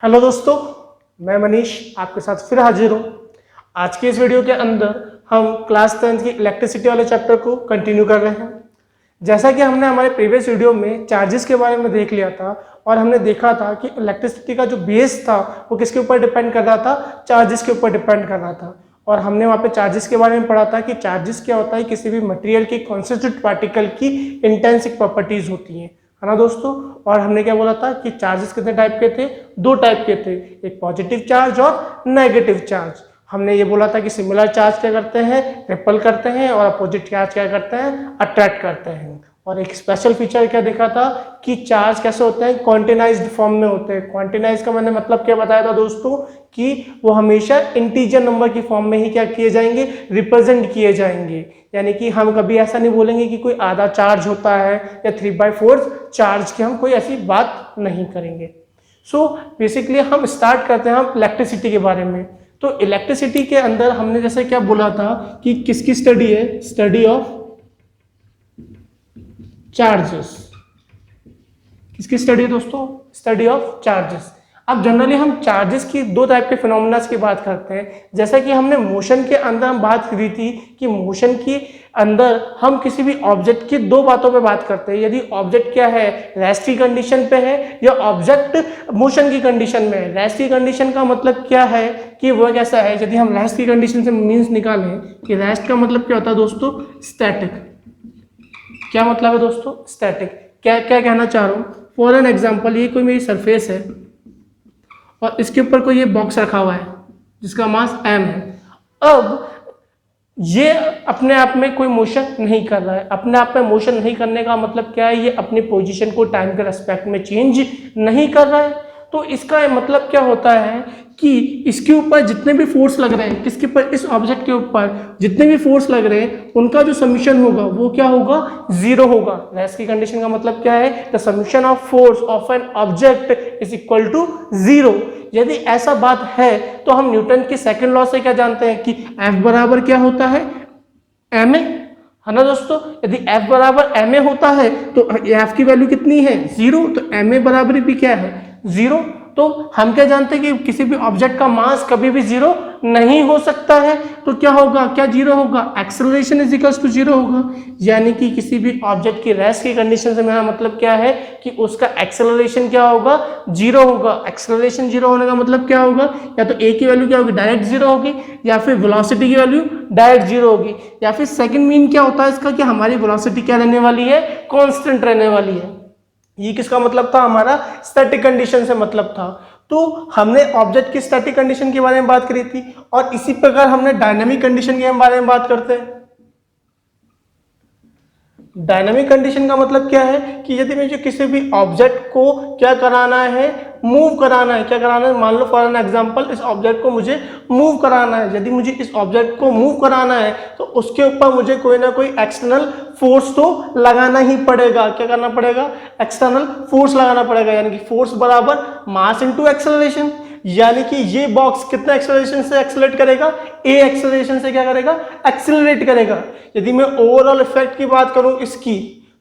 Hello दोस्तों, मैं मनीष आपके साथ फिर हाजिर हूँ। आज के इस वीडियो के अंदर हम क्लास 10 की इलेक्ट्रिसिटी वाले चैप्टर को कंटिन्यू कर रहे हैं। जैसा कि हमने हमारे प्रीवियस वीडियो में चार्जेस के बारे में देख लिया था और हमने देखा था कि इलेक्ट्रिसिटी का जो बेस था वो किसके ऊपर डिपेंड कर रहा था, चार्जेस के ऊपर डिपेंड कर रहा था। और हमने वहाँ पे चार्जेस के बारे में पढ़ा था कि चार्जेस क्या होता है, किसी भी मटेरियल की कॉन्स्टिट्यूट पार्टिकल की इंटेंसिक प्रॉपर्टीज होती हैं, है ना दोस्तों। और हमने क्या बोला था कि चार्जेस कितने टाइप के थे, दो टाइप के थे, एक पॉजिटिव चार्ज और नेगेटिव चार्ज। हमने ये बोला था कि सिमिलर चार्ज क्या करते हैं, रिपल करते हैं, और अपोजिट चार्ज क्या करते हैं, अट्रैक्ट करते हैं। और एक स्पेशल फीचर क्या देखा था कि चार्ज कैसे होते हैं, क्वांटिनाइज्ड फॉर्म में होते हैं। क्वांटिनाइज का मैंने मतलब क्या बताया था दोस्तों कि वो हमेशा इंटीजर नंबर की फॉर्म में ही क्या किए जाएंगे, रिप्रेजेंट किए जाएंगे। यानी कि हम कभी ऐसा नहीं बोलेंगे कि कोई आधा चार्ज होता है या 3/4 चार्ज की, हम कोई ऐसी बात नहीं करेंगे। सो बेसिकली हम स्टार्ट करते हैं हम इलेक्ट्रिसिटी के बारे में। तो इलेक्ट्रिसिटी के अंदर हमने जैसे क्या बोला था कि किसकी स्टडी है, स्टडी ऑफ चार्जेस। किसकी स्टडी है दोस्तों, स्टडी ऑफ चार्जेस। अब जनरली हम चार्जेस की दो टाइप के फिनोमेना की बात करते हैं। जैसा कि हमने मोशन के अंदर हम बात करी थी कि मोशन के अंदर हम किसी भी ऑब्जेक्ट की दो बातों पे बात करते हैं। यदि ऑब्जेक्ट क्या है, रेस्ट की कंडीशन पे है या ऑब्जेक्ट मोशन की कंडीशन में है। रेस्ट की कंडीशन का मतलब क्या है कि वह कैसा है, यदि हम रेस्ट की कंडीशन से मीन्स निकालें कि रेस्ट का मतलब क्या होता है दोस्तों, स्टैटिक। क्या मतलब है दोस्तों, स्टैटिक। क्या क्या कहना चाह रहा हूँ, फॉर एन एग्जाम्पल, ये कोई मेरी सरफेस है और इसके ऊपर कोई ये बॉक्स रखा हुआ है जिसका मास m है। अब ये अपने आप में कोई मोशन नहीं कर रहा है। अपने आप में मोशन नहीं करने का मतलब क्या है, ये अपनी पोजीशन को टाइम के रेस्पेक्ट में चेंज नहीं कर रहा है। तो इसका मतलब क्या होता है कि इसके ऊपर जितने भी फोर्स लग रहे हैं, किसके ऊपर, इस ऑब्जेक्ट के ऊपर जितने भी फोर्स लग रहे हैं उनका जो समीशन होगा वो क्या होगा, जीरो होगा। रेस्ट की कंडीशन का मतलब क्या है, the summation of force of an object is equal to zero. यदि ऐसा बात है तो हम न्यूटन की सेकंड लॉ से क्या जानते हैं कि F बराबर क्या होता है, ma, है ना दोस्तों। यदि F बराबर ma होता है तो F की वैल्यू कितनी है, जीरो। तो ma बराबर भी क्या है, जीरो। तो हम क्या जानते हैं कि किसी भी ऑब्जेक्ट का मास कभी भी जीरो नहीं हो सकता है। तो क्या होगा, क्या जीरो होगा, acceleration is equals to zero होगा। यानी कि किसी भी ऑब्जेक्ट की रेस्ट की कंडीशन से मेरा मतलब क्या है कि उसका एक्सेलरेशन क्या होगा, जीरो होगा। एक्सेलरेशन जीरो होने का मतलब क्या होगा, या तो ए की वैल्यू क्या होगी, डायरेक्ट जीरो होगी, या फिर वेलोसिटी की वैल्यू डायरेक्ट जीरो होगी, या फिर सेकंड मीन क्या होता है इसका कि हमारी वेलोसिटी क्या रहने वाली है, कांस्टेंट रहने वाली है। ये किसका मतलब था, हमारा स्टैटिक कंडीशन से मतलब था। तो हमने ऑब्जेक्ट की स्टैटिक कंडीशन के बारे में बात करी थी और इसी प्रकार हमने डायनामिक कंडीशन के बारे में बात करते हैं। डायनामिक कंडीशन का मतलब क्या है कि यदि मुझे किसी भी ऑब्जेक्ट को क्या कराना है, मूव कराना है। क्या कराना है, मान लो फॉर एन एग्जांपल इस ऑब्जेक्ट को मुझे मूव कराना है। यदि मुझे इस ऑब्जेक्ट को मूव कराना है तो उसके ऊपर मुझे कोई ना कोई एक्सटर्नल फोर्स तो लगाना ही पड़ेगा। क्या करना पड़ेगा, एक्सटर्नल फोर्स लगाना पड़ेगा। यानी कि फोर्स बराबर मास इनटू एक्सेलरेशन। यानी कि ये बॉक्स कितना एक्सेलरेशन से एक्सेलरेट करेगा, ए एक्सेलरेशन से क्या करेगा, एक्सेलरेट करेगा। यदि मैं ओवरऑल इफेक्ट की बात करूं इसकी,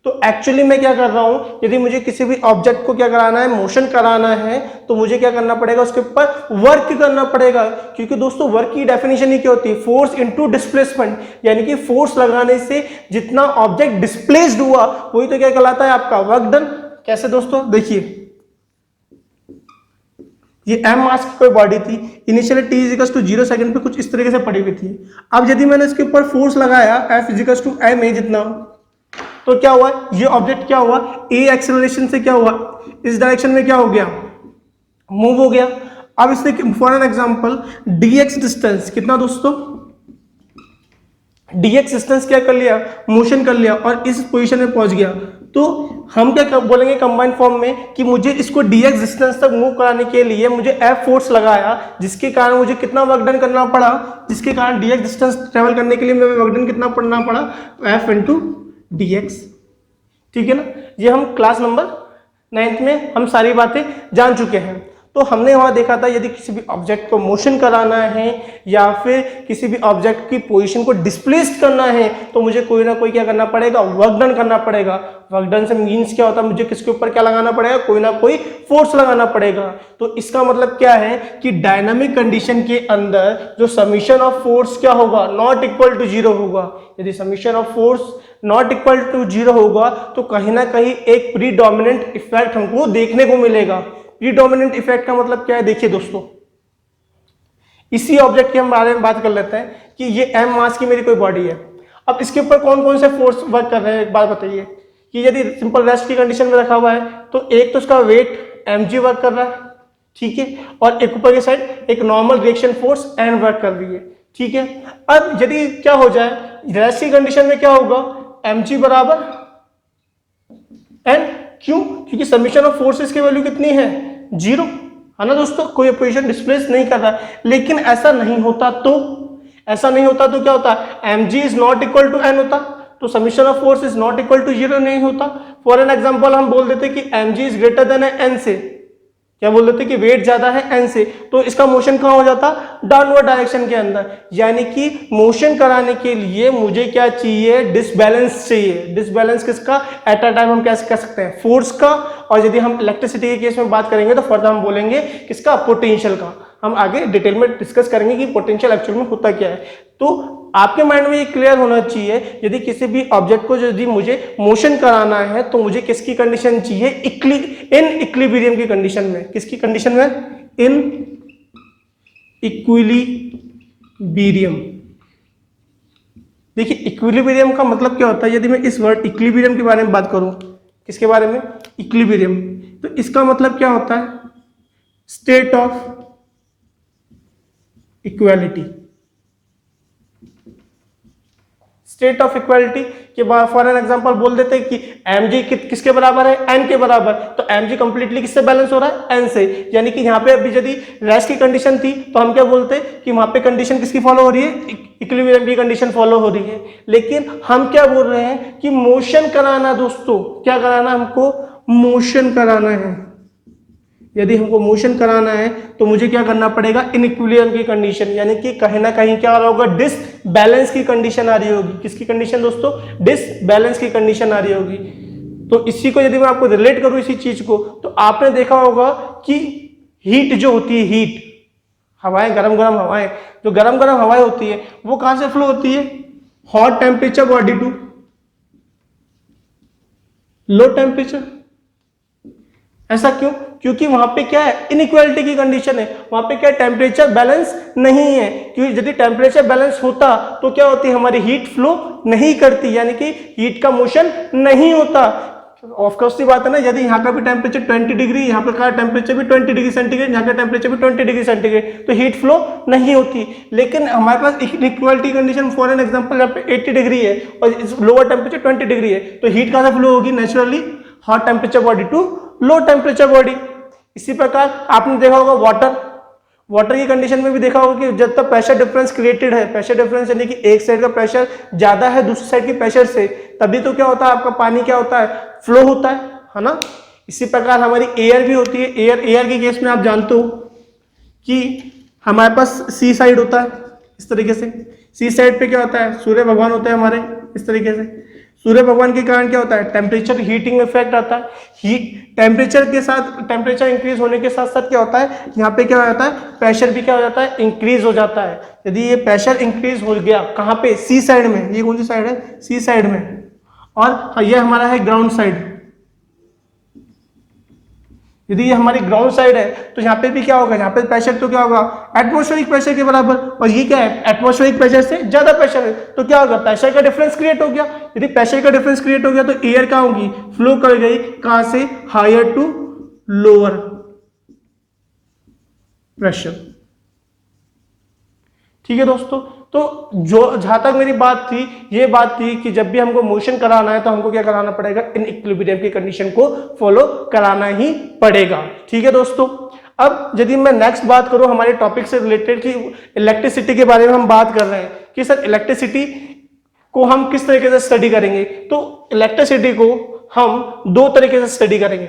तो एक्चुअली मैं क्या कर रहा हूं, यदि मुझे किसी भी ऑब्जेक्ट को क्या कराना है, मोशन कराना है, तो मुझे क्या करना पड़ेगा, उसके ऊपर वर्क करना पड़ेगा। क्योंकि दोस्तों वर्क की डेफिनेशन ही क्या होती है, फोर्स इनटू डिस्प्लेसमेंट। यानी कि फोर्स लगाने से जितना ऑब्जेक्ट डिस्प्लेस्ड हुआ वही तो क्या कहलाता है, आपका वर्क डन। कैसे दोस्तों, देखिए ये m मास की कोई बॉडी थी, initially t is equals to 0 second पे कुछ इस तरीके से पड़ी हुई थी। अब यदि मैंने इसके ऊपर फोर्स लगाया F इजिकल्स टू ma जितना, तो क्या हुआ, ये ऑब्जेक्ट क्या हुआ, a एक्सेलरेशन से क्या हुआ, इस डायरेक्शन में क्या हो गया, मूव हो गया। अब इससे for an example dx distance कितना दोस्तों, dx डिस्टेंस क्या कर लिया, मोशन कर लिया और इस पोजीशन में पहुंच गया। तो हम क्या बोलेंगे कंबाइंड फॉर्म में कि मुझे इसको dx डिस्टेंस तक मूव कराने के लिए मुझे F फोर्स लगाया, जिसके कारण मुझे कितना वर्क डन करना पड़ा, जिसके कारण dx डिस्टेंस ट्रेवल करने के लिए मुझे वर्क डन कितना पड़ना पड़ा, F इंटू dx। ठीक है ना। ये हम क्लास नंबर 9th में हम सारी बातें जान चुके हैं। तो हमने वहाँ देखा था यदि किसी भी ऑब्जेक्ट को मोशन कराना है या फिर किसी भी ऑब्जेक्ट की पोजीशन को डिस्प्लेस करना है तो मुझे कोई ना कोई क्या करना पड़ेगा, वर्क डन करना पड़ेगा। वर्क डन से मीन्स क्या होता है, मुझे किसके ऊपर क्या लगाना पड़ेगा, कोई ना कोई फोर्स लगाना पड़ेगा। तो इसका मतलब क्या है कि डायनामिक कंडीशन के अंदर जो समीशन ऑफ फोर्स क्या होगा, नॉट इक्वल टू जीरो होगा। यदि summation of force not equal to zero होगा तो कहीं ना कहीं एक प्रीडोमिनेंट इफेक्ट हमको देखने को मिलेगा। प्रीडोमिनेंट इफेक्ट का मतलब क्या है, देखिए दोस्तों, इसी ऑब्जेक्ट के हम बारे में बात कर लेते हैं कि ये m मास की मेरी कोई बॉडी है। अब इसके ऊपर कौन कौन से फोर्स वर्क कर रहे हैं, एक बात बताइए कि यदि सिंपल रेस्ट की कंडीशन में रखा हुआ है तो एक तो उसका वेट mg वर्क कर रहा है, ठीक है, और एक ऊपर की साइड एक normal reaction force n work कर रही है, ठीक है। अब यदि क्या हो जाए, रेस्ट की कंडीशन में क्या होगा, mg बराबर n, क्यों, क्योंकि समीशन ऑफ फोर्सेस की वैल्यू कितनी है, जीरो, है ना दोस्तों, कोई पोजीशन डिस्प्लेस नहीं कर रहा है। लेकिन ऐसा नहीं होता तो क्या होता, mg is not equal to n होता, तो summation of force is not equal to zero नहीं होता। फॉर एन एग्जांपल हम बोल देते कि mg is greater than n से, क्या बोल देते कि वेट ज्यादा है n से, तो इसका मोशन कहां हो जाता, डाउनवर्ड डायरेक्शन के अंदर। यानी कि मोशन कराने के लिए मुझे क्या चाहिए, डिसबैलेंस चाहिए। डिसबैलेंस किसका, एट अ टाइम हम कैसे कह सकते हैं, फोर्स का। और यदि हम इलेक्ट्रिसिटी के केस में बात करेंगे तो फर्दर हम बोलेंगे किसका, पोटेंशियल का। हम आगे डिटेल में डिस्कस करेंगे कि पोटेंशियल एक्चुअल में होता क्या है। तो आपके माइंड में ये क्लियर होना चाहिए, यदि किसी भी ऑब्जेक्ट को यदि मुझे मोशन कराना है तो मुझे किसकी कंडीशन चाहिए, इन इक्विलिब्रियम की कंडीशन में। किसकी कंडीशन में, इन इक्विलिब्रियम। देखिए इक्विलिब्रियम का मतलब क्या होता है, यदि मैं इस वर्ड इक्विलिब्रियम के बारे में बात करूं, किसके बारे में, इक्विलिब्रियम, तो इसका मतलब क्या होता है, state of equality. State of equality के बाद फॉर एन एग्जांपल बोल देते हैं कि mg किसके बराबर है, n के बराबर, तो mg कंप्लीटली किससे बैलेंस हो रहा है, n से। यानी कि यहाँ पे अभी यदि रेस्ट की कंडीशन थी तो हम क्या बोलते कि वहां पे कंडीशन किसकी फॉलो हो रही है, इक्विलिब्रियम की कंडीशन फॉलो हो रही है। लेकिन हम क्या बोल रहे हैं कि मोशन कराना, दोस्तों क्या कराना, हमको मोशन कराना है। यदि हमको मोशन कराना है तो मुझे क्या करना पड़ेगा, इनइक्विलिब्रियम की कंडीशन, यानी कि कहीं ना कहीं क्या आ रहा होगा, डिसबैलेंस की कंडीशन आ रही होगी। किसकी कंडीशन दोस्तों, डिसबैलेंस की कंडीशन आ रही होगी। तो इसी को यदि मैं आपको रिलेट करूं इसी चीज को, तो आपने देखा होगा कि हीट जो होती है, हीट हवाएं, गरम गरम हवाएं, जो गरम गरम हवाएं होती है वो कहां से फ्लो होती है, hot temperature body to low temperature. ऐसा क्यों, क्योंकि वहां पे क्या है, इनइक्वालिटी की कंडीशन है, वहां पे क्या टेम्परेचर बैलेंस नहीं है। क्योंकि यदि टेम्परेचर बैलेंस होता तो क्या होती, हमारी हीट फ्लो नहीं करती, यानी कि हीट का मोशन नहीं होता। ऑफकोर्स की बात है ना, यदि यहाँ का भी टेम्परेचर 20 डिग्री, यहाँ पर का टेम्परेचर भी 20 डिग्री सेंटीग्रेड, यहाँ का टेम्परेचर भी 20 डिग्री सेंटीग्रेड, तो हीट फ्लो नहीं होती। लेकिन हमारे पास equality condition for an example यहाँ पे 80 डिग्री है और लोअर टेम्परेचर 20 डिग्री है, तो हीट कहाँ से फ्लो होगी, naturally hot temperature body to low temperature body. इसी प्रकार आपने देखा होगा वाटर की कंडीशन में भी देखा होगा कि जब तक प्रेशर डिफरेंस क्रिएटेड है, प्रेशर डिफरेंस यानी कि एक साइड का प्रेशर ज्यादा है दूसरी साइड की प्रेशर से, तभी तो क्या होता है, आपका पानी क्या होता है, फ्लो होता है ना। इसी प्रकार हमारी एयर भी होती है। एयर के केस में आप जानते हो कि हमारे पास सी साइड होता है, इस तरीके से सी साइड पे क्या होता है, सूर्य भगवान होते हैं हमारे, इस तरीके से। सूर्य भगवान के कारण क्या होता है, टेम्परेचर हीटिंग इफेक्ट आता है। हीट टेम्परेचर के साथ, टेम्परेचर इंक्रीज होने के साथ साथ क्या होता है, यहाँ पे क्या हो जाता है, प्रेशर भी क्या हो जाता है, इंक्रीज हो जाता है। यदि ये प्रेशर इंक्रीज हो गया कहाँ पे, सी साइड में, ये कौन सी साइड है, सी साइड में, और ये हमारा है ग्राउंड साइड। यदि ये हमारी ग्राउंड साइड है तो यहाँ पे भी क्या होगा, यहाँ पे प्रेशर तो क्या होगा, एटमॉस्फेरिक प्रेशर के बराबर, और ये क्या है, एटमॉस्फेरिक प्रेशर से ज्यादा प्रेशर है, तो क्या होगा, प्रेशर का डिफरेंस क्रिएट हो गया। यदि प्रेशर का डिफरेंस क्रिएट हो गया तो एयर क्या होगी, फ्लो कर गई कहां से, हायर टू लोअर प्रेशर। ठीक है दोस्तों, तो जो जहां तक मेरी बात थी, ये बात थी कि जब भी हमको मोशन कराना है तो हमको क्या कराना पड़ेगा, इन इक्विलिब्रियम की कंडीशन को फॉलो कराना ही पड़ेगा। ठीक है दोस्तों, अब यदि मैं नेक्स्ट बात करूं हमारे टॉपिक से रिलेटेड कि इलेक्ट्रिसिटी के बारे में हम बात कर रहे हैं कि सर इलेक्ट्रिसिटी को हम किस तरीके से स्टडी करेंगे, तो इलेक्ट्रिसिटी को हम दो तरीके से स्टडी करेंगे।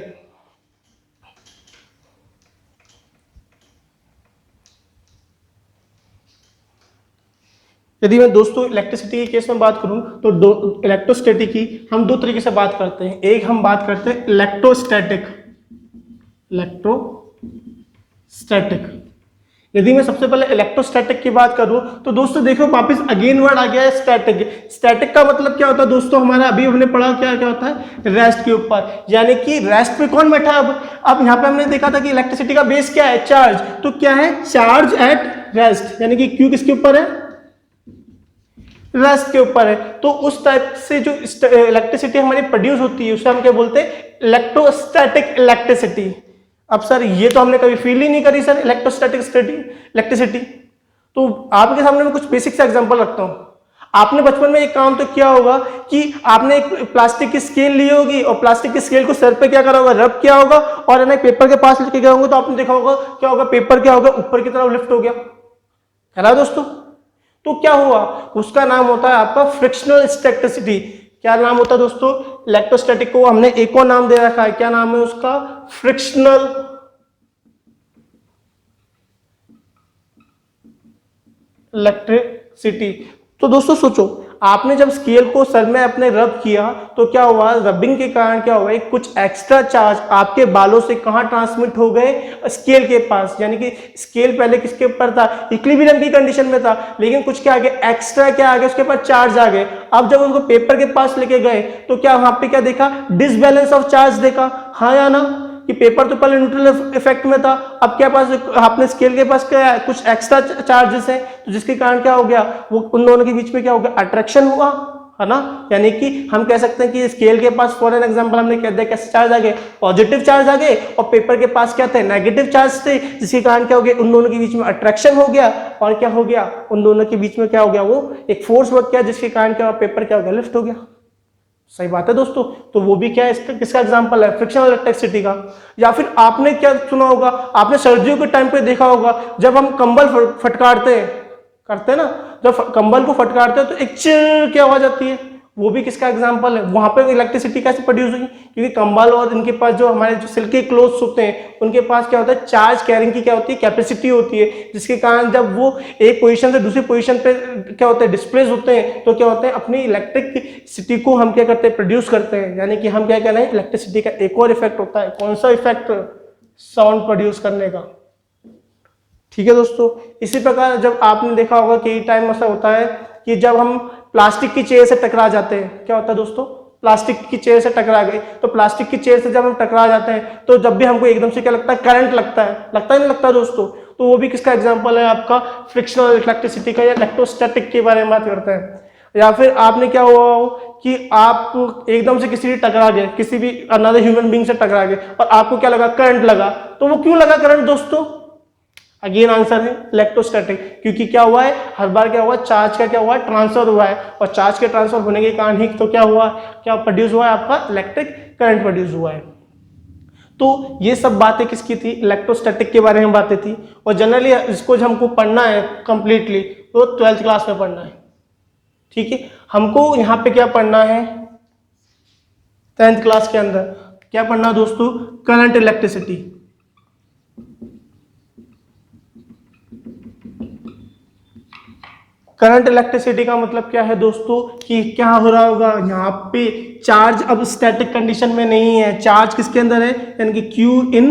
यदि मैं दोस्तों इलेक्ट्रिसिटी के केस में बात करूं तो दो इलेक्ट्रोस्टैटिक की हम दो तरीके से बात करते हैं। एक हम बात करते हैं इलेक्ट्रोस्टैटिक। यदि मैं सबसे पहले इलेक्ट्रोस्टैटिक की बात करूं तो दोस्तों देखो वापस अगेन वर्ड आ गया है स्टैटिक। स्टैटिक का मतलब क्या होता है दोस्तों, हमारा अभी हमने पढ़ा क्या क्या होता है, रेस्ट के ऊपर, यानी कि रेस्ट पे कौन बैठा है। अब यहाँ पे हमने देखा था कि इलेक्ट्रिसिटी का बेस क्या है, चार्ज। तो क्या है, चार्ज एट रेस्ट, यानी कि क्यू किसके ऊपर है, रेस्ट के ऊपर है। तो उस टाइप से जो इलेक्ट्रिसिटी हमारी प्रोड्यूस होती है उसे हम क्या बोलते हैं, इलेक्ट्रोस्टैटिक इलेक्ट्रिसिटी। अब सर ये तो हमने कभी फील ही नहीं करी सर, इलेक्ट्रोस्टैटिक इलेक्ट्रिसिटी। तो आपके सामने मैं कुछ बेसिक सा एग्जांपल रखता हूं। आपने बचपन में एक काम तो किया होगा कि आपने एक प्लास्टिक की स्केल ली होगी और प्लास्टिक की स्केल को सर पे क्या करा होगा, रब किया होगा, और है ना पेपर के पास लेके गए होंगे तो आपने देखा होगा क्या होगा, पेपर क्या होगा, ऊपर की तरफ लिफ्ट हो गया, है ना दोस्तों। तो क्या हुआ, उसका नाम होता है आपका फ्रिक्शनल इलेक्ट्रिसिटी। क्या नाम होता है दोस्तों, इलेक्ट्रोस्टैटिक को हमने एक और नाम दे रखा है, क्या नाम है उसका, फ्रिक्शनल इलेक्ट्रिसिटी। तो दोस्तों सोचो, आपने जब स्केल को सर में अपने रब किया तो क्या हुआ, रबिंग के कारण क्या हुआ, कुछ एक्स्ट्रा चार्ज आपके बालों से कहां ट्रांसमिट हो गए, स्केल के पास। यानी कि स्केल पहले किसके ऊपर था, इक्विलिब्रियम की कंडीशन में था, लेकिन कुछ क्या आ गया, एक्स्ट्रा क्या आ गया, उसके पास चार्ज आ गए। अब जब उनको पेपर के पास लेके गए तो क्या वहां पे क्या देखा, डिसबैलेंस ऑफ चार्ज देखा, हाँ या ना, कि पेपर तो पहले न्यूट्रल इफेक्ट में था, अब क्या पास आपने स्केल के पास क्या है, कुछ एक्स्ट्रा चार्जेस हैं, तो जिसके कारण क्या हो गया, वो उन दोनों के बीच में क्या हो गया, अट्रैक्शन हुआ, है ना। यानी कि हम कह सकते हैं कि स्केल के पास फॉर एन एग्जांपल हमने कह दिया कैसे चार्ज आ गए, पॉजिटिव चार्ज आ गए, और पेपर के पास क्या थे, नेगेटिव चार्ज थे, जिसके कारण क्या हो गया, उन दोनों के बीच में अट्रैक्शन हो गया, और क्या हो गया, उन दोनों के बीच में क्या हो गया, वो एक फोर्स वर्क किया, जिसके कारण क्या पेपर क्या हो गया, लिफ्ट हो गया। सही बात है दोस्तों। तो वो भी क्या है, इसका किसका एग्जांपल है, फ्रिक्शनल इलेक्ट्रिसिटी का। या फिर आपने क्या सुना होगा, आपने सर्दियों के टाइम पे देखा होगा, जब हम कंबल फटकारते हैं, करते हैं ना, जब कंबल को फटकारते हैं तो एक चिर की आवाज आती है, वो भी किसका एग्जांपल है, वहां पे इलेक्ट्रिसिटी कैसे प्रोड्यूस हुई, क्योंकि कंबल और इनके पास जो हमारे जो सिल्की क्लोथ्स होते हैं उनके पास क्या होता है, चार्ज कैरिंग की क्या होती है, कैपेसिटी होती है, जिसके कारण जब वो एक पोजीशन से दूसरी पोजीशन पे क्या होता है, डिस्प्लेस होते हैं, तो क्या होते हैं, अपनी इलेक्ट्रिक सिटी को हम क्या करते हैं, प्रोड्यूस करते हैं। यानी कि हम क्या कह रहे हैं, इलेक्ट्रिसिटी का एक और इफेक्ट होता है, कौन सा इफेक्ट, साउंड प्रोड्यूस करने का। ठीक है दोस्तों। इसी प्रकार जब आपने देखा होगा कई टाइम ऐसा होता है कि जब हम प्लास्टिक की चेयर से टकरा जाते हैं, क्या होता है दोस्तों, प्लास्टिक की चेयर से टकरा गए, तो प्लास्टिक की चेयर से जब हम टकरा जाते हैं तो जब भी हमको एकदम से क्या लगता है, करंट लगता है, लगता है नहीं लगता दोस्तों। तो वो भी किसका एग्जांपल है, आपका फ्रिक्शनल इलेक्ट्रिसिटी का, या इलेक्ट्रोस्टैटिक के बारे में बात करते हैं। या फिर आपने क्या हुआ हो कि आप एकदम से किसी भी टकरा गए, किसी भी अनदर ह्यूमन बीइंग से टकरा गए, और आपको क्या लगा, करंट लगा। तो वो क्यों लगा करंट दोस्तों, अगेन आंसर है इलेक्ट्रोस्टैटिक, क्योंकि क्या हुआ है, हर बार क्या हुआ, चार्ज का क्या हुआ, ट्रांसफर हुआ है, और चार्ज के ट्रांसफर होने के कारण ही तो क्या हुआ, क्या प्रोड्यूस हुआ है, आपका इलेक्ट्रिक करंट प्रोड्यूस हुआ है। तो ये सब बातें किसकी थी, इलेक्ट्रोस्टैटिक के बारे में बातें थी। और जनरली इसको जो हमको पढ़ना है कंप्लीटली तो 12th क्लास में पढ़ना है, ठीक है। हमको यहाँ पे क्या पढ़ना है, 10th क्लास के अंदर क्या पढ़ना दोस्तों, करंट इलेक्ट्रिसिटी। करंट इलेक्ट्रिसिटी का मतलब क्या है दोस्तों, कि क्या हो रहा होगा, यहाँ पे चार्ज अब स्टैटिक कंडीशन में नहीं है, चार्ज किसके अंदर है, यानी कि क्यू इन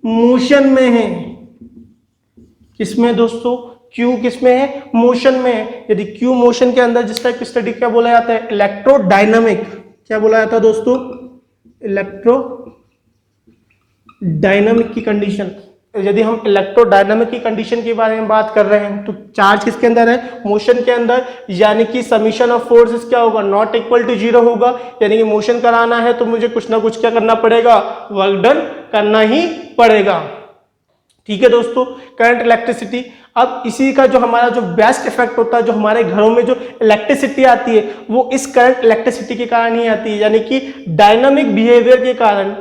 मोशन में है। किसमें दोस्तों, क्यू किसमें है, मोशन में है। यदि क्यू मोशन के अंदर जिस टाइप की स्टडी क्या बोला जाता है, इलेक्ट्रोडायनामिक, क्या बोला जाता है दोस्तों, इलेक्ट्रोडायनामिक की कंडीशन। यदि हम इलेक्ट्रोडायनामिक की कंडीशन के बारे में बात कर रहे हैं तो चार्ज किसके अंदर है, मोशन के अंदर, यानी कि समीशन ऑफ फोर्सेस क्या होगा, नॉट इक्वल टू जीरो होगा। यानी कि मोशन कराना है तो मुझे कुछ ना कुछ क्या करना पड़ेगा, वर्क डन करना ही पड़ेगा। ठीक है दोस्तों, करंट इलेक्ट्रिसिटी। अब इसी का जो हमारा जो बेस्ट इफेक्ट होता है, जो हमारे घरों में जो इलेक्ट्रिसिटी आती है वो इस करंट इलेक्ट्रिसिटी के कारण ही आती है, यानी कि डायनामिक बिहेवियर के कारण,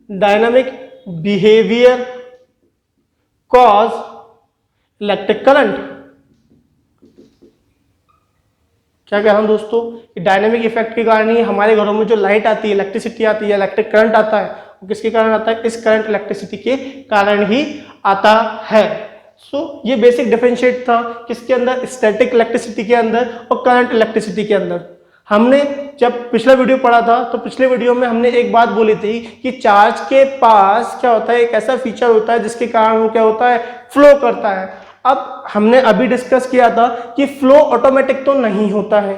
dynamic behaviour cause electric current. क्या कह रहा हूं दोस्तों, कि डायनामिक इफेक्ट के कारण ही हमारे घरों में जो लाइट आती है, इलेक्ट्रिसिटी आती है, इलेक्ट्रिक करंट आता है, वो किसके कारण आता है, इस करंट इलेक्ट्रिसिटी के कारण ही आता है। सो ये बेसिक डिफरेंशिएट था किसके अंदर, स्टैटिक इलेक्ट्रिसिटी के अंदर और करंट इलेक्ट्रिसिटी के अंदर। हमने जब पिछला वीडियो पढ़ा था तो पिछले वीडियो में हमने एक बात बोली थी कि चार्ज के पास क्या होता है, एक ऐसा फीचर होता है जिसके कारण वो क्या होता है, फ्लो करता है। अब हमने अभी डिस्कस किया था कि फ्लो ऑटोमेटिक तो नहीं होता है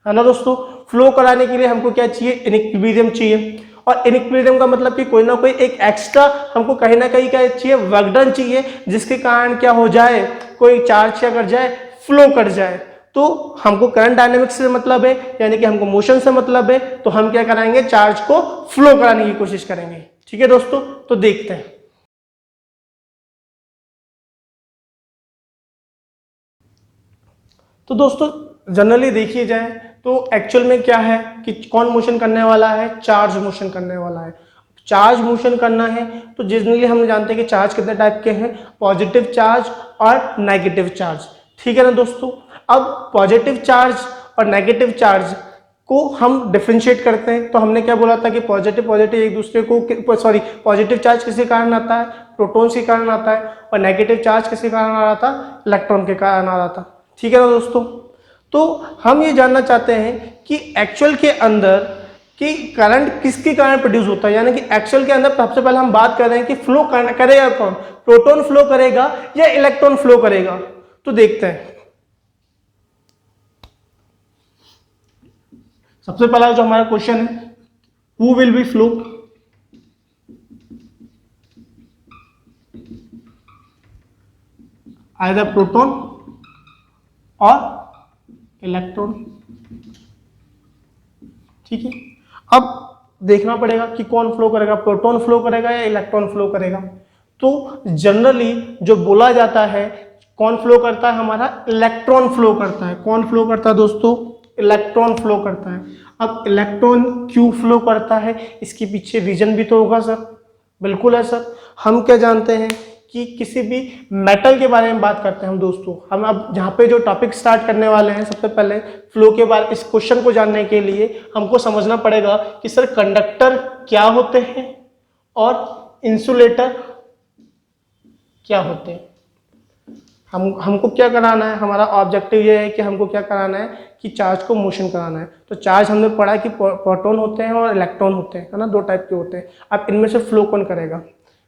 ना दोस्तों। फ्लो कराने के लिए हमको क्या चाहिए, इक्विलिब्रियम चाहिए। और इक्विलिब्रियम का मतलब कि कोई ना कोई एक एक्स्ट्रा हमको कहीं ना कहीं क्या चाहिए, वर्क डन चाहिए, जिसके कारण क्या हो जाए, कोई चार्ज क्या कर जाए, फ्लो कर जाए। तो हमको करंट डायनेमिक्स से मतलब है, यानी कि हमको मोशन से मतलब है, तो हम क्या कराएंगे, चार्ज को फ्लो कराने की कोशिश करेंगे। ठीक है दोस्तों, तो देखते हैं। तो दोस्तों जनरली देखिए जाए तो एक्चुअल में क्या है कि कौन मोशन करने वाला है, चार्ज मोशन करने वाला है। चार्ज मोशन करना है तो जनरली हम जानते हैं कि चार्ज कितने टाइप के हैं, पॉजिटिव चार्ज और नेगेटिव चार्ज। ठीक है ना दोस्तों। अब पॉजिटिव चार्ज और नेगेटिव चार्ज को हम डिफरेंशिएट करते हैं। तो हमने क्या बोला था कि पॉजिटिव पॉजिटिव एक दूसरे को, सॉरी, पॉजिटिव चार्ज किसके कारण आता है, प्रोटॉन्स के कारण आता है, और नेगेटिव चार्ज किसके कारण आ रहा था, इलेक्ट्रॉन के कारण आ रहा था। ठीक है ना दोस्तों। तो हम ये जानना चाहते हैं कि एक्चुअल के अंदर कि करंट किसके कारण प्रोड्यूस होता है, यानी कि एक्चुअल के अंदर सबसे पहले हम बात कर रहे हैं कि फ्लो करेगा कौन, प्रोटॉन फ्लो करेगा या इलेक्ट्रॉन फ्लो करेगा। तो देखते हैं। सबसे पहला जो हमारा क्वेश्चन है, who will be flow, either proton और इलेक्ट्रॉन। ठीक है। अब देखना पड़ेगा कि कौन फ्लो करेगा, प्रोटॉन फ्लो करेगा या इलेक्ट्रॉन फ्लो करेगा। तो जनरली जो बोला जाता है, कौन फ्लो करता है, हमारा इलेक्ट्रॉन फ्लो करता है। कौन फ्लो करता है दोस्तों, इलेक्ट्रॉन फ्लो करता है। अब इलेक्ट्रॉन क्यों फ्लो करता है, इसके पीछे रीजन भी तो होगा सर। बिल्कुल है सर। हम क्या जानते हैं कि किसी भी मेटल के बारे में बात करते हैं हम दोस्तों। हम अब जहाँ पे जो टॉपिक स्टार्ट करने वाले हैं, सबसे पहले फ्लो के बारे, इस क्वेश्चन को जानने के लिए हमको समझना पड़ेगा कि सर कंडक्टर क्या होते हैं और इंसुलेटर क्या होते हैं। हमको क्या कराना है, हमारा ऑब्जेक्टिव ये है कि हमको क्या कराना है कि चार्ज को मोशन कराना है। तो चार्ज हमने पढ़ा कि प्रोटॉन होते हैं और इलेक्ट्रॉन होते हैं, है ना, दो टाइप के होते हैं। अब इनमें से फ्लो कौन करेगा,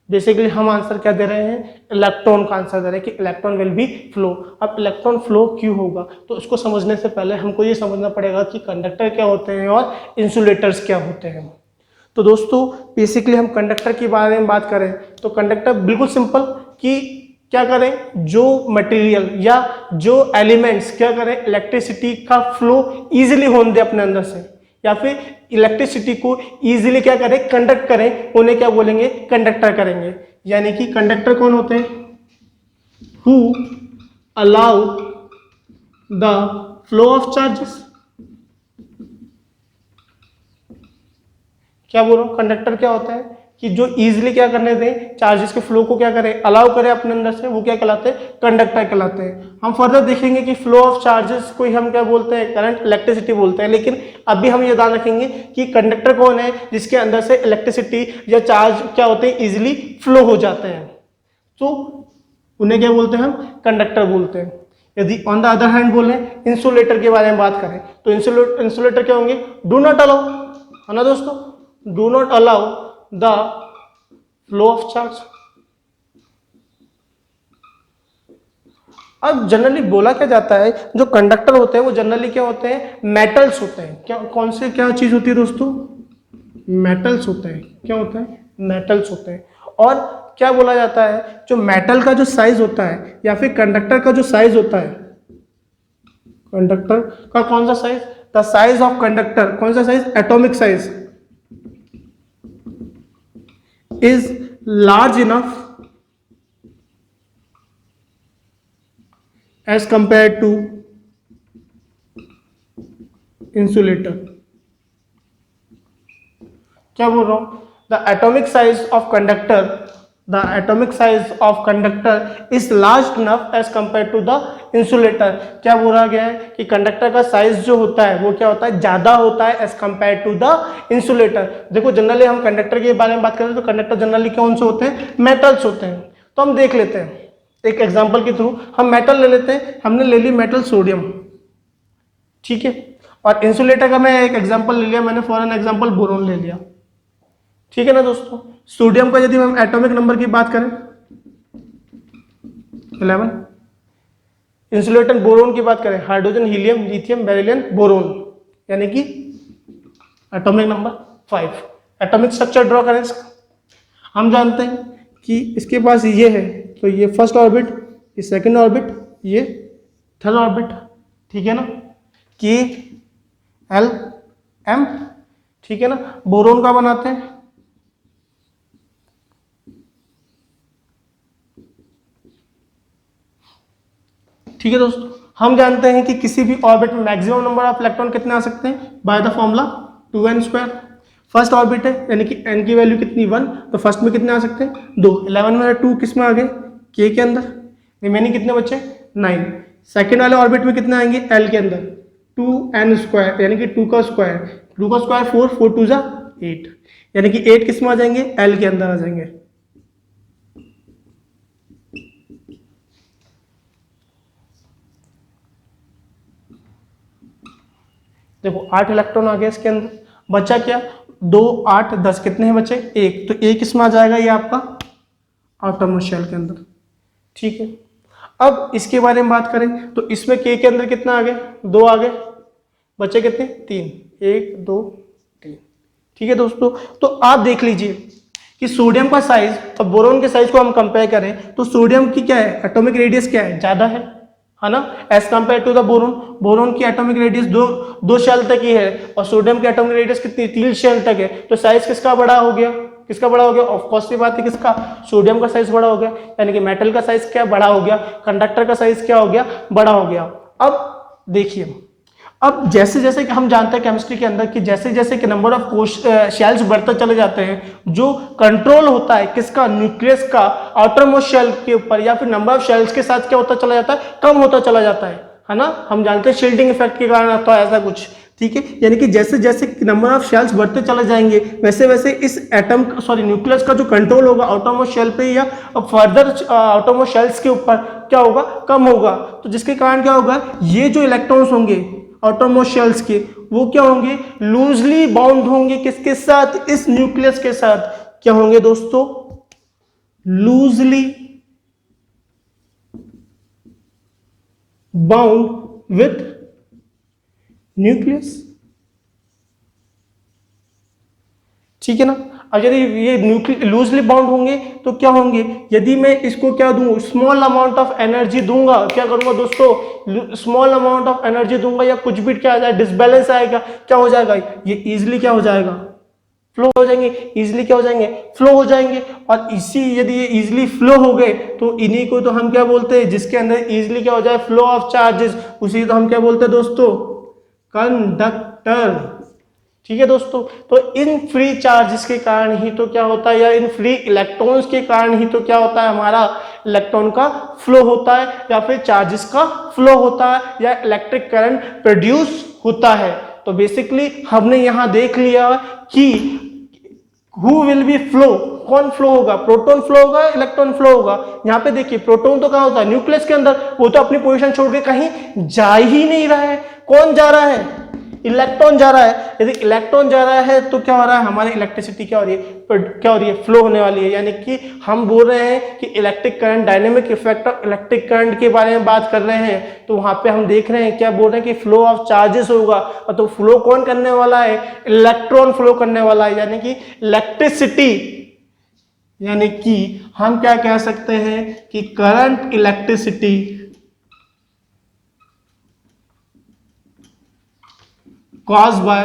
बेसिकली हम आंसर क्या दे रहे हैं, इलेक्ट्रॉन का आंसर दे रहे हैं कि इलेक्ट्रॉन विल बी फ्लो। अब इलेक्ट्रॉन फ्लो क्यों होगा, तो उसको समझने से पहले हमको ये समझना पड़ेगा कि कंडक्टर क्या होते हैं और इंसुलेटर्स क्या होते हैं। तो दोस्तों बेसिकली हम कंडक्टर के बारे में बात करें तो कंडक्टर बिल्कुल सिंपल कि क्या करें, जो मटेरियल या जो एलिमेंट्स क्या करें, इलेक्ट्रिसिटी का फ्लो इजीली होने दे अपने अंदर से, या फिर इलेक्ट्रिसिटी को इजीली क्या करें, कंडक्ट करें, उन्हें क्या बोलेंगे, कंडक्टर करेंगे। यानी कि कंडक्टर कौन होते हैं, who allow the flow of charges. क्या बोल रहा हूं, कंडक्टर क्या होता है कि जो इजीली क्या करने दें, चार्जेस के फ्लो को क्या करें, अलाउ करें अपने अंदर से, वो क्या कहलाते हैं, कंडक्टर कहलाते हैं। हम फर्दर देखेंगे कि फ्लो ऑफ चार्जेस को ही हम क्या बोलते हैं, करंट इलेक्ट्रिसिटी बोलते हैं। लेकिन अभी हम ये ध्यान रखेंगे कि कंडक्टर कौन है, जिसके अंदर से इलेक्ट्रिसिटी या चार्ज क्या होते हैं, इजिली फ्लो हो जाते हैं, तो उन्हें क्या बोलते हैं, हम कंडक्टर बोलते हैं। यदि ऑन द अदर हैंड बोले इंसुलेटर के बारे में बात करें तो इंसुलेटर क्या होंगे, डू नॉट अलाउ, है ना दोस्तों, do not allow the flow of charge. अब जनरली बोला क्या जाता है, जो कंडक्टर होते हैं वो जनरली क्या होते हैं, मेटल्स होते हैं। क्या, कौन से क्या चीज होती है दोस्तों, मेटल्स होते हैं। क्या होता है, मेटल्स होते हैं। और क्या बोला जाता है, जो मेटल का जो साइज होता है या फिर कंडक्टर का जो साइज होता है, कंडक्टर का कौन सा size, the size of conductor, कौन सा size, atomic size is large enough as compared to insulator। क्या बोल रहा हूं, the atomic size of conductor, the atomic size of conductor is large enough as compare to the insulator. क्या बोला गया है कि कंडक्टर का साइज जो होता है वो क्या होता है, ज्यादा होता है as compare to the insulator. देखो जनरली हम कंडक्टर के बारे में बात करें तो कंडक्टर जनरली कौन से होते हैं, मेटल्स होते हैं। तो हम देख लेते हैं एक एग्जांपल के थ्रू हम मेटल ले लेते हैं, हमने ले ली मेटल सोडियम, ठीक है, और इंसुलेटर का मैं एक एग्जांपल ले लिया, मैंने फॉर एन एग्जांपल बोरोन ले लिया, ठीक है ना दोस्तों। सोडियम का यदि हम एटॉमिक नंबर की बात करें 11, इंसुलेटर बोरोन की बात करें hydrogen, helium, lithium, beryllium, boron, यानी कि atomic number 5। Atomic structure draw करें इसका, हम जानते हैं कि इसके पास ये है, तो ये फर्स्ट ऑर्बिट, ये सेकंड ऑर्बिट, ये थर्ड ऑर्बिट, ठीक है ना, के एल एम, ठीक है ना। बोरोन का बनाते हैं, ठीक है दोस्तों। हम जानते हैं कि किसी भी ऑर्बिट में मैक्सिमम नंबर ऑफ इलेक्ट्रॉन कितने आ सकते हैं, by the formula 2n²। First orbit है यानी कि n की वैल्यू कितनी 1, तो फर्स्ट में कितने आ सकते हैं 2, 11 में 2 किस में आ गए k के अंदर, रिमेनिंग कितने बचे 9। सेकेंड वाले ऑर्बिट में कितने आएंगे l के अंदर 2n² यानी कि 2 का स्क्वायर, 2 का स्क्वायर 4, 4 2 जा 8, यानी कि 8 किस में आ जाएंगे l के अंदर आ जाएंगे। देखो 8 इलेक्ट्रॉन आ गए इसके अंदर, बचा क्या 2 8 10 कितने हैं बचे 1, तो 1 किसमें आ जाएगा ये आपका आउटरमोस्ट शेल के अंदर, ठीक है। अब इसके बारे में बात करें तो इसमें के अंदर कितना आ गए 2 आ गए, बचे कितने 3, 1 2 3, ठीक है दोस्तों। तो आप देख लीजिए कि सोडियम का साइज और बोरोन के साइज को हम कंपेयर करें तो सोडियम की क्या है एटॉमिक रेडियस क्या है ज्यादा है ना, as compare to the boron. Boron की एटॉमिक रेडियस दो शेल तक ही है और सोडियम की एटॉमिक रेडियस कितनी 3 शेल तक है, तो साइज किसका बड़ा हो गया, किसका बड़ा हो गया, ऑफ कोर्स की बात है किसका, सोडियम का साइज बड़ा हो गया, यानी कि मेटल का साइज क्या बड़ा हो गया, कंडक्टर का साइज क्या हो गया बड़ा हो गया। अब देखिए, अब जैसे जैसे कि हम जानते हैं केमिस्ट्री के अंदर कि जैसे जैसे कि नंबर ऑफ शेल्स बढ़ते चले जाते हैं, जो कंट्रोल होता है किसका न्यूक्लियस का आउटर मोस्ट शेल के ऊपर या फिर नंबर ऑफ शेल्स के साथ क्या होता चला जाता है कम होता चला जाता है ना। हम जानते हैं शील्डिंग इफेक्ट के कारण आता है ऐसा कुछ, ठीक है। यानी कि जैसे जैसे नंबर ऑफ शेल्स बढ़ते चले जाएंगे वैसे वैसे इस एटम सॉरी न्यूक्लियस का जो कंट्रोल होगा आउटरमोस्ट शेल पे या फर्दर आउटरमोस्ट शेल्स के ऊपर क्या होगा कम होगा, तो जिसके कारण क्या होगा ये जो इलेक्ट्रॉन्स होंगे आउटरमोस्ट शेल्स के वो क्या होंगे लूजली बाउंड होंगे किसके साथ, इस न्यूक्लियस के साथ। क्या होंगे दोस्तों लूजली बाउंड विथ न्यूक्लियस, ठीक है ना। अब यदि ये लूजली बाउंड होंगे तो क्या होंगे, यदि मैं इसको क्या दूं स्मॉल अमाउंट ऑफ एनर्जी दूंगा, क्या करूंगा दोस्तों स्मॉल अमाउंट ऑफ एनर्जी दूंगा या कुछ भी क्या आ जाए डिसबैलेंस आएगा, क्या हो जाएगा ये इजीली क्या हो जाएगा फ्लो हो जाएंगे, इजीली क्या हो जाएंगे फ्लो हो जाएंगे। और इसी यदि ये इजीली फ्लो हो गए तो इन्हीं को तो हम क्या बोलते हैं जिसके अंदर इजीली क्या हो जाए फ्लो ऑफ चार्जेस, उसी तो हम क्या बोलते हैं दोस्तों कंडक्टर, ठीक है दोस्तों। तो इन फ्री चार्जेस के कारण ही तो क्या होता है या इन फ्री इलेक्ट्रॉन्स के कारण ही तो क्या होता है हमारा इलेक्ट्रॉन का फ्लो होता है या फिर चार्जेस का फ्लो होता है या इलेक्ट्रिक करंट प्रोड्यूस होता है। तो बेसिकली हमने यहां देख लिया कि हु विल बी फ्लो, कौन फ्लो होगा प्रोटॉन फ्लो होगा इलेक्ट्रॉन फ्लो होगा। यहाँ पे देखिए प्रोटॉन तो कहाँ होता है न्यूक्लियस के अंदर, वो तो अपनी पोजीशन छोड़ के कहीं जा ही नहीं रहा है, कौन जा रहा है इलेक्ट्रॉन जा रहा है। यदि इलेक्ट्रॉन जा रहा है तो क्या हो रहा है हमारी इलेक्ट्रिसिटी क्या हो रही है क्या हो रही है फ्लो होने वाली है। यानी कि हम बोल रहे हैं कि electric current dynamic effect of electric current के बारे में बात कर रहे हैं, तो वहां पे हम देख रहे हैं क्या बोल रहे हैं कि फ्लो ऑफ चार्जेस होगा, तो फ्लो कौन करने वाला है इलेक्ट्रॉन फ्लो करने वाला है, यानी कि इलेक्ट्रिसिटी, यानी कि हम क्या कह सकते हैं कि current electricity caused by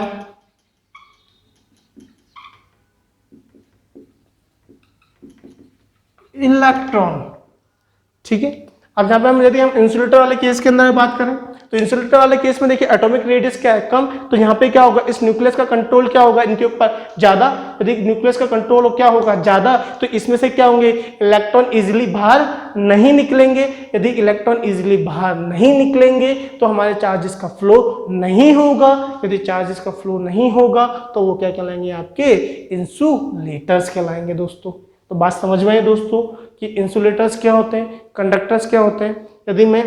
electron, ठीक है। अब जहां पे हम यदि हम इंसुलेटर वाले केस के अंदर बात करें तो इंसुलेटर वाले केस में देखिए एटॉमिक रेडियस क्या है कम, तो यहाँ पे क्या होगा इस न्यूक्लियस का कंट्रोल क्या होगा इनके ऊपर ज्यादा, यदि न्यूक्लियस का कंट्रोल क्या होगा ज्यादा तो इसमें से क्या होंगे इलेक्ट्रॉन इजीली बाहर नहीं निकलेंगे। यदि इलेक्ट्रॉन इजीली बाहर नहीं निकलेंगे तो हमारे चार्जेस का फ्लो नहीं होगा, यदि चार्जेस का फ्लो नहीं होगा तो वो क्या कहलाएंगे आपके इंसुलेटर्स कहलाएंगे दोस्तों। तो बात समझ में आई दोस्तों कि इंसुलेटर्स क्या होते हैं, कंडक्टर्स क्या होते हैं। यदि मैं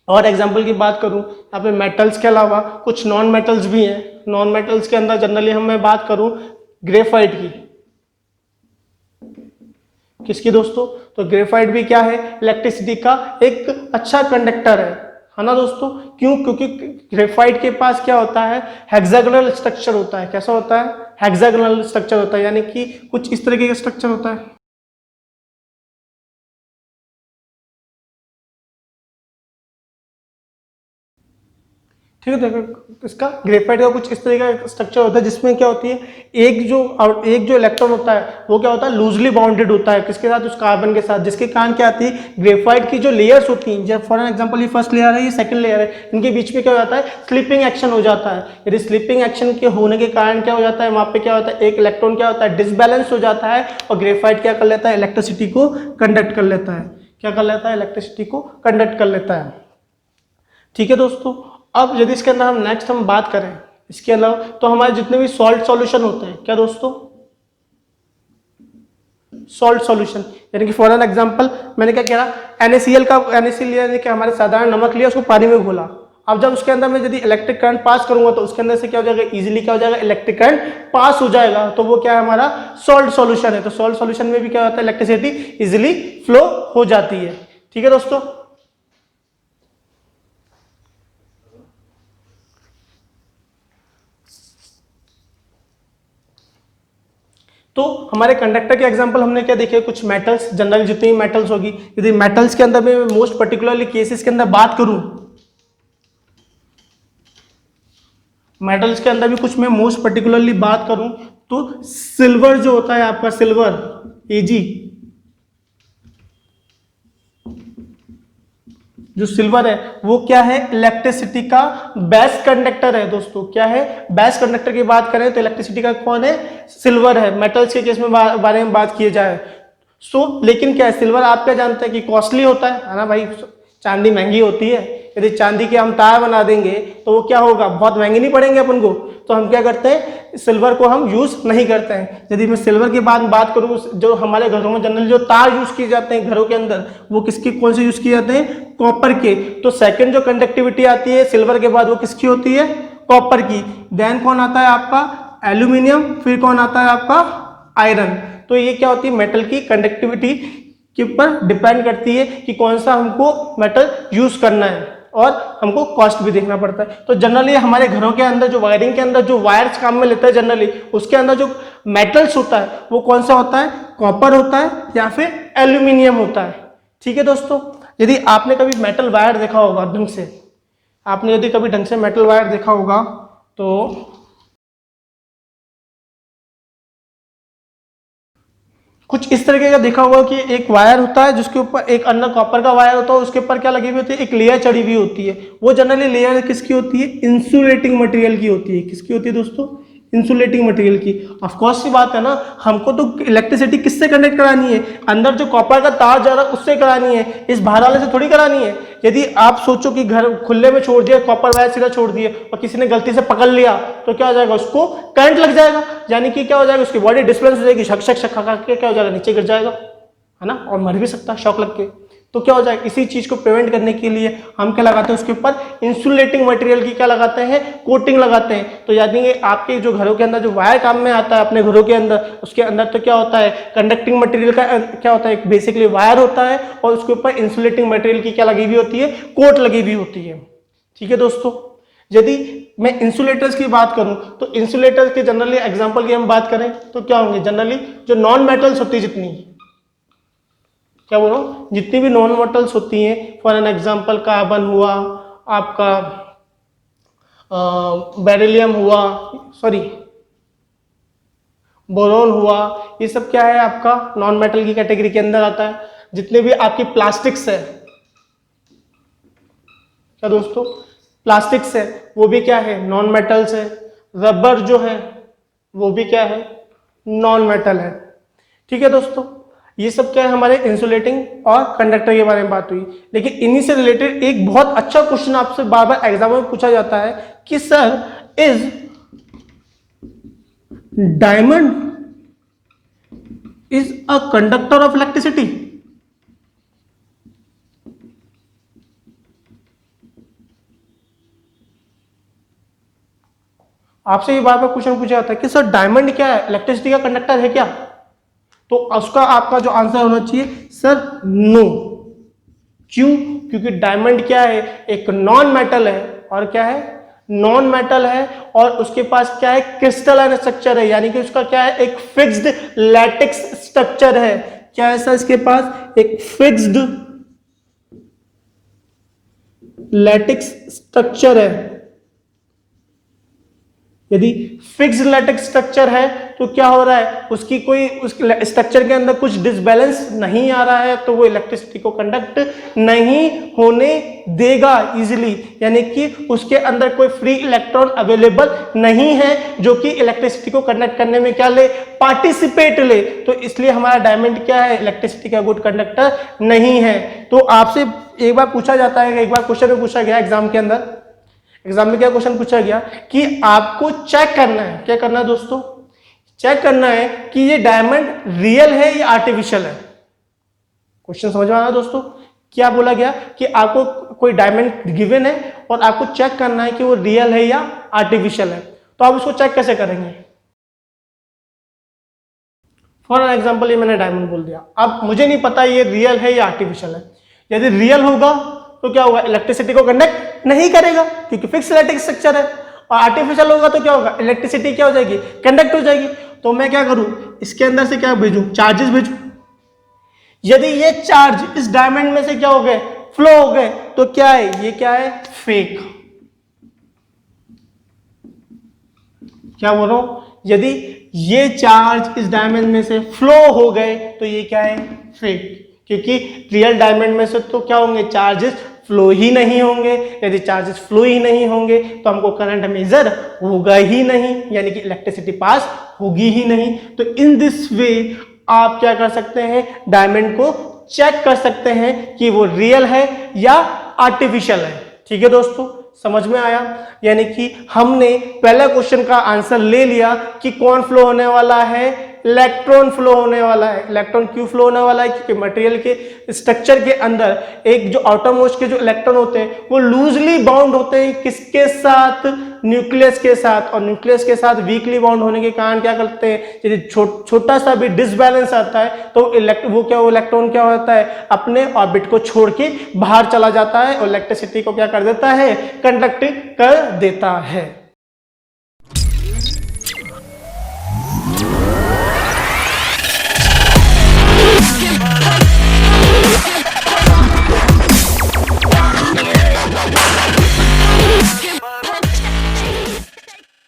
और एग्जांपल की बात करूं, यहाँ पे मेटल्स के अलावा कुछ नॉन मेटल्स भी हैं। नॉन मेटल्स के अंदर जनरली मैं बात करूं ग्रेफाइट की, किसकी दोस्तों, तो ग्रेफाइट भी क्या है, इलेक्ट्रिसिटी का एक अच्छा कंडक्टर है ना दोस्तों। क्यों, क्योंकि ग्रेफाइट के पास क्या होता है, हेक्सागोनल स्ट्रक्चर होता है। कैसा होता है, हेक्सागोनल स्ट्रक्चर होता है, यानी कि कुछ इस तरीके का स्ट्रक्चर होता है। ठीक है, देखो इसका ग्रेफाइट का कुछ इस तरीके का स्ट्रक्चर होता है, जिसमें क्या होती है, एक जो इलेक्ट्रॉन होता है वो क्या होता है, लूजली बाउंडेड होता है किसके साथ, उस कार्बन के साथ, जिसके कारण क्या आती है, ग्रेफाइट की जो लेयर्स होती हैं, जब फॉर एग्जांपल ये फर्स्ट लेयर है, ये सेकंड लेयर है, इनके बीच में क्या हो जाता है, स्लिपिंग एक्शन हो जाता है। यदि स्लिपिंग एक्शन के होने के कारण क्या हो जाता है, वहां पे क्या होता है, एक इलेक्ट्रॉन क्या होता है, डिसबैलेंस हो जाता है, और ग्रेफाइट क्या कर लेता है, इलेक्ट्रिसिटी को कंडक्ट कर लेता है। क्या कर लेता है, इलेक्ट्रिसिटी को कंडक्ट कर लेता है। ठीक है दोस्तों, अब यदि इसके अंदर हम नेक्स्ट बात करें इसके अलावा, तो हमारे जितने भी सॉल्ट सॉल्यूशन होते हैं, क्या दोस्तों, सॉल्ट सॉल्यूशन, यानी कि फॉर एन एग्जांपल मैंने क्या कहा, NaCl का, NaCl यानी कि हमारे साधारण नमक लिया, उसको पानी में घोला। अब जब उसके अंदर मैं यदि इलेक्ट्रिक करंट पास करूंगा, तो उसके अंदर से क्या हो जाएगा, इजीली क्या हो जाएगा, इलेक्ट्रिक करंट पास हो जाएगा, तो वो क्या है, हमारा सॉल्ट सॉल्यूशन है। तो सॉल्ट सॉल्यूशन में भी क्या होता है, इलेक्ट्रिसिटी इजिली फ्लो हो जाती है। ठीक है दोस्तों, तो हमारे कंडक्टर के एग्जांपल हमने क्या देखे, कुछ मेटल्स, जनरल जितनी मेटल्स होगी, यदि मेटल्स के अंदर में मोस्ट पर्टिकुलरली केसेस के अंदर बात करूं, मेटल्स के अंदर भी कुछ मैं मोस्ट पर्टिकुलरली बात करूं, तो सिल्वर जो होता है आपका, सिल्वर Ag, जो सिल्वर है वो क्या है, इलेक्ट्रिसिटी का बेस्ट कंडक्टर है दोस्तों। क्या है, बेस्ट कंडक्टर की बात करें तो इलेक्ट्रिसिटी का कौन है, सिल्वर है, मेटल्स के केस में बारे में बात किए जाए। लेकिन क्या है, सिल्वर आप क्या जानते हैं कि कॉस्टली होता है ना भाई, चांदी महंगी होती है। यदि चांदी के हम टायर बना देंगे तो वो क्या होगा, बहुत महंगे नहीं पड़ेंगे अपन को, तो हम क्या करते हैं, सिल्वर को हम यूज नहीं करते हैं। यदि मैं सिल्वर की बात करूँ, जो हमारे घरों में जनरली जो तार यूज किए जाते हैं घरों के अंदर, वो किसके, कौन से यूज किए जाते हैं, कॉपर के। तो सेकंड जो कंडक्टिविटी आती है सिल्वर के बाद, वो किसकी होती है, कॉपर की। देन कौन आता है आपका, एल्यूमिनियम, फिर कौन आता है आपका, आयरन। तो ये क्या होती है, मेटल की कंडक्टिविटी के ऊपर डिपेंड करती है कि कौन सा हमको मेटल यूज करना है, और हमको कॉस्ट भी देखना पड़ता है। तो जनरली हमारे घरों के अंदर जो वायरिंग के अंदर जो वायर्स काम में लेते हैं जनरली, उसके अंदर जो मेटल्स होता है वो कौन सा होता है, कॉपर होता है या फिर एल्यूमिनियम होता है। ठीक है दोस्तों, यदि आपने कभी मेटल वायर देखा होगा ढंग से, आपने यदि कभी ढंग से मेटल वायर देखा होगा, तो कुछ इस तरीके का देखा होगा कि एक वायर होता है जिसके ऊपर एक अंदर कॉपर का वायर होता है, उसके ऊपर क्या लगी हुई होती है, एक लेयर चढ़ी हुई होती है। वो जनरली लेयर किसकी होती है, इंसुलेटिंग मटेरियल की होती है। किसकी होती है दोस्तों, इंसुलेटिंग मटेरियल की। ऑफ कोर्स की बात है ना, हमको तो इलेक्ट्रिसिटी किससे कनेक्ट करानी है, अंदर जो कॉपर का तार जा रहा है उससे करानी है, इस बाहर वाले से थोड़ी करानी है। यदि आप सोचो कि घर खुले में छोड़ दिया, कॉपर वायर सीधा छोड़ दिए, और किसी ने गलती से पकड़ लिया, तो क्या हो जाएगा, उसको करंट लग जाएगा, यानी कि क्या हो जाएगा, उसकी बॉडी डिस्प्लेस हो जाएगी, शक शक शक के क्या हो जाएगा, नीचे गिर जाएगा, है ना, और मर भी सकता है शॉक लग के। तो क्या हो जाएगा, इसी चीज को प्रिवेंट करने के लिए हम क्या लगाते हैं, उसके ऊपर इंसुलेटिंग मटेरियल की क्या लगाते हैं, कोटिंग लगाते हैं। तो यानी कि आपके जो घरों के अंदर जो वायर काम में आता है अपने घरों के अंदर, उसके अंदर तो क्या होता है, कंडक्टिंग मटेरियल का क्या होता है, बेसिकली वायर होता है, और उसके ऊपर इंसुलेटिंग मटेरियल की क्या लगी हुई होती है, कोट लगी हुई होती है। ठीक है दोस्तों, यदि मैं इंसुलेटर्स की बात करूं, तो इंसुलेटर के जनरली एग्जांपल की हम बात करें तो क्या होंगे, जनरली जो नॉन मेटल्स होती है, जितनी, क्या बोल रहा हूं, जितनी भी नॉन मेटल्स होती हैं, फॉर एन एग्जांपल कार्बन हुआ आपका, बेरिलियम हुआ, सॉरी बोरोन हुआ, ये सब क्या है आपका नॉन मेटल की कैटेगरी के अंदर आता है। जितने भी आपकी प्लास्टिक्स है, क्या दोस्तों, प्लास्टिक्स है, वो भी क्या है, नॉन मेटल्स है। रबर जो है वो भी क्या है, नॉन मेटल है। ठीक है दोस्तों, ये सब क्या है, हमारे इंसुलेटिंग और कंडक्टर के बारे में बात हुई। लेकिन इन्हीं से रिलेटेड एक बहुत अच्छा क्वेश्चन आपसे बार बार एग्जाम में पूछा जाता है कि sir, is diamond is a conductor of electricity. आपसे ये बार बार क्वेश्चन पूछा जाता है कि सर डायमंड क्या है, इलेक्ट्रिसिटी का कंडक्टर है क्या? तो उसका आपका जो आंसर होना चाहिए सर नो। क्यों? क्योंकि डायमंड क्या है, एक नॉन मेटल है, और क्या है, नॉन मेटल है, और उसके पास क्या है, क्रिस्टलाइन स्ट्रक्चर है, यानी कि उसका क्या है, एक फिक्स्ड लैटिक्स स्ट्रक्चर है। क्या है सर इसके पास? एक फिक्स्ड लैटिक्स स्ट्रक्चर है। यदि फिक्स्ड लैटिक्स स्ट्रक्चर है तो क्या हो रहा है, उसकी कोई उस स्ट्रक्चर के अंदर कुछ डिसबैलेंस नहीं आ रहा है, तो वो इलेक्ट्रिसिटी को कंडक्ट नहीं होने देगा इजीली, यानी कि उसके अंदर कोई फ्री इलेक्ट्रॉन अवेलेबल नहीं है जो कि इलेक्ट्रिसिटी को कंडक्ट करने में क्या ले, पार्टिसिपेट ले। तो इसलिए हमारा डायमंड क्या है, इलेक्ट्रिसिटी का गुड कंडक्टर नहीं है। तो आपसे एक बार पूछा जाता है, एक बार क्वेश्चन में पूछा गया एग्जाम के अंदर, एग्जाम में क्या क्वेश्चन पूछा गया कि आपको चेक करना है, क्या करना है दोस्तों, चेक करना है कि ये डायमंड रियल है या आर्टिफिशियल है। क्वेश्चन समझ में आ रहा है दोस्तों? क्या बोला गया कि आपको कोई डायमंड गिवन है और आपको चेक करना है कि वो रियल है या आर्टिफिशियल है। तो आप उसको चेक कैसे करेंगे? फॉर एन एग्जाम्पल ये मैंने डायमंड बोल दिया, अब मुझे नहीं पता ये रियल है या आर्टिफिशियल है। यदि रियल होगा तो क्या होगा, इलेक्ट्रिसिटी को कंडक्ट नहीं करेगा क्योंकि फिक्स इलेक्ट्रिक स्ट्रक्चर है, और आर्टिफिशियल होगा तो क्या होगा, इलेक्ट्रिसिटी क्या हो जाएगी, कंडक्ट हो जाएगी। तो मैं क्या करूं, इसके अंदर से क्या भेजूं, चार्जेस भेजूं। यदि ये चार्ज इस डायमंड में से क्या हो गए, फ्लो हो गए, तो क्या है, ये क्या है, फेक। क्या बोल रहा हूं, यदि ये चार्ज इस डायमंड में से फ्लो हो गए तो ये क्या है, फेक। क्योंकि रियल डायमंड में से तो क्या होंगे, चार्जेस फ्लो ही नहीं होंगे। यदि चार्जेस फ्लो ही नहीं होंगे तो हमको करंट मेजर होगा ही नहीं, यानी कि इलेक्ट्रिसिटी पास होगी ही नहीं। तो इन दिस वे आप क्या कर सकते हैं, डायमंड को चेक कर सकते हैं कि वो रियल है या आर्टिफिशियल है। ठीक है दोस्तों, समझ में आया? यानी कि हमने पहला क्वेश्चन का आंसर ले लिया कि कौन फ्लो होने वाला है, इलेक्ट्रॉन फ्लो होने वाला है। इलेक्ट्रॉन क्यों फ्लो होने वाला है, क्योंकि मटेरियल के स्ट्रक्चर के अंदर एक जो आउटरमोस्ट के जो इलेक्ट्रॉन होते हैं वो लूजली बाउंड होते हैं, किसके साथ, न्यूक्लियस के साथ। और न्यूक्लियस के साथ वीकली बाउंड होने के कारण क्या करते हैं, यदि छोटा सा भी डिसबैलेंस आता है तो वो इलेक्ट्रॉन क्या होता है, अपने ऑर्बिट को छोड़ के बाहर चला जाता है और इलेक्ट्रिसिटी को क्या कर देता है, कंडक्ट कर देता है।